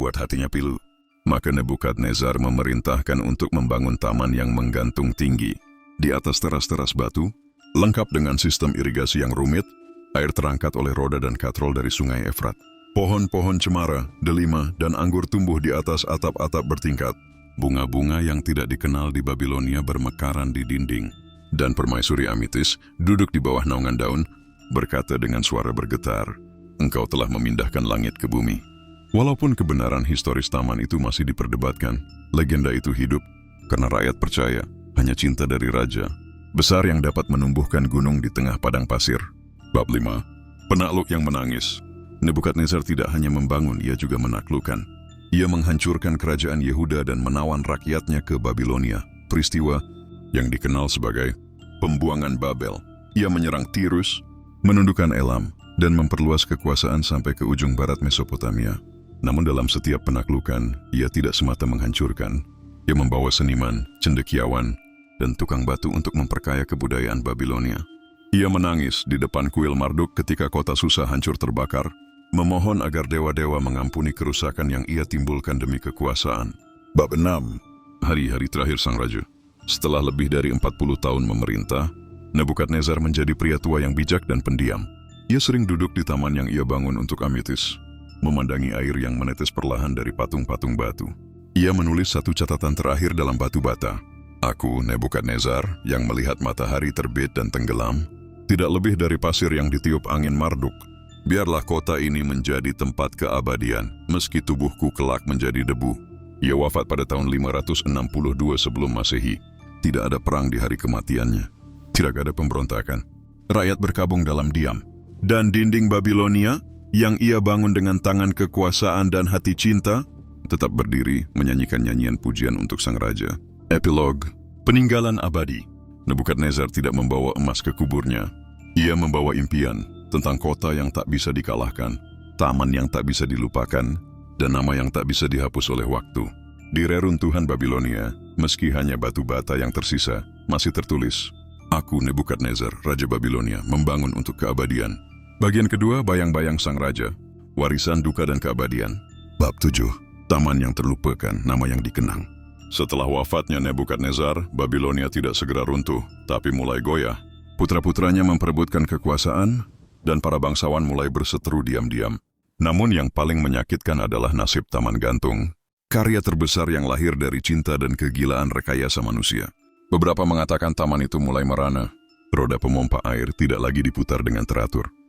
membuat hatinya pilu. Maka Nebukadnezar memerintahkan untuk membangun taman yang menggantung tinggi. Di atas teras-teras batu, lengkap dengan sistem irigasi yang rumit, air terangkat oleh roda dan katrol dari sungai Efrat. Pohon-pohon cemara, delima, dan anggur tumbuh di atas atap-atap bertingkat. Bunga-bunga yang tidak dikenal di Babilonia bermekaran di dinding. Dan permaisuri Amitis duduk di bawah naungan daun, berkata dengan suara bergetar, "Engkau telah memindahkan langit ke bumi." Walaupun kebenaran historis taman itu masih diperdebatkan, legenda itu hidup karena rakyat percaya hanya cinta dari raja besar yang dapat menumbuhkan gunung di tengah padang pasir. Bab 5. Penakluk yang menangis. Nebukadnezar tidak hanya membangun, ia juga menaklukkan. Ia menghancurkan kerajaan Yehuda dan menawan rakyatnya ke Babilonia, peristiwa yang dikenal sebagai pembuangan Babel. Ia menyerang Tirus, menundukkan Elam, dan memperluas kekuasaan sampai ke ujung barat Mesopotamia. Namun dalam setiap penaklukan, ia tidak semata menghancurkan. Ia membawa seniman, cendekiawan, dan tukang batu untuk memperkaya kebudayaan Babilonia. Ia menangis di depan kuil Marduk ketika kota Susa hancur terbakar, memohon agar dewa-dewa mengampuni kerusakan yang ia timbulkan demi kekuasaan. Bab 6. Hari-hari terakhir sang raja. Setelah lebih dari 40 tahun memerintah, Nebukadnezar menjadi pria tua yang bijak dan pendiam. Ia sering duduk di taman yang ia bangun untuk Amitis, memandangi air yang menetes perlahan dari patung-patung batu. Ia menulis satu catatan terakhir dalam batu bata. "Aku, Nebukadnezar, yang melihat matahari terbit dan tenggelam, tidak lebih dari pasir yang ditiup angin Marduk. Biarlah kota ini menjadi tempat keabadian, meski tubuhku kelak menjadi debu." Ia wafat pada tahun 562 sebelum Masehi. Tidak ada perang di hari kematiannya. Tidak ada pemberontakan. Rakyat berkabung dalam diam. Dan dinding Babilonia, yang ia bangun dengan tangan kekuasaan dan hati cinta, tetap berdiri menyanyikan nyanyian pujian untuk sang raja. Epilog. Peninggalan abadi. Nebukadnezar tidak membawa emas ke kuburnya. Ia membawa impian tentang kota yang tak bisa dikalahkan, taman yang tak bisa dilupakan, dan nama yang tak bisa dihapus oleh waktu. Di reruntuhan Babilonia, meski hanya batu bata yang tersisa, masih tertulis, "Aku, Nebukadnezar, Raja Babilonia, membangun untuk keabadian." Bagian kedua, bayang-bayang sang raja, warisan duka dan keabadian. Bab 7. Taman yang terlupakan, nama yang dikenang. Setelah wafatnya Nebukadnezar, Babilonia tidak segera runtuh, tapi mulai goyah. Putra-putranya memperebutkan kekuasaan, dan para bangsawan mulai berseteru diam-diam. Namun yang paling menyakitkan adalah nasib Taman Gantung, karya terbesar yang lahir dari cinta dan kegilaan rekayasa manusia. Beberapa mengatakan taman itu mulai merana. Roda pemompa air tidak lagi diputar dengan teratur.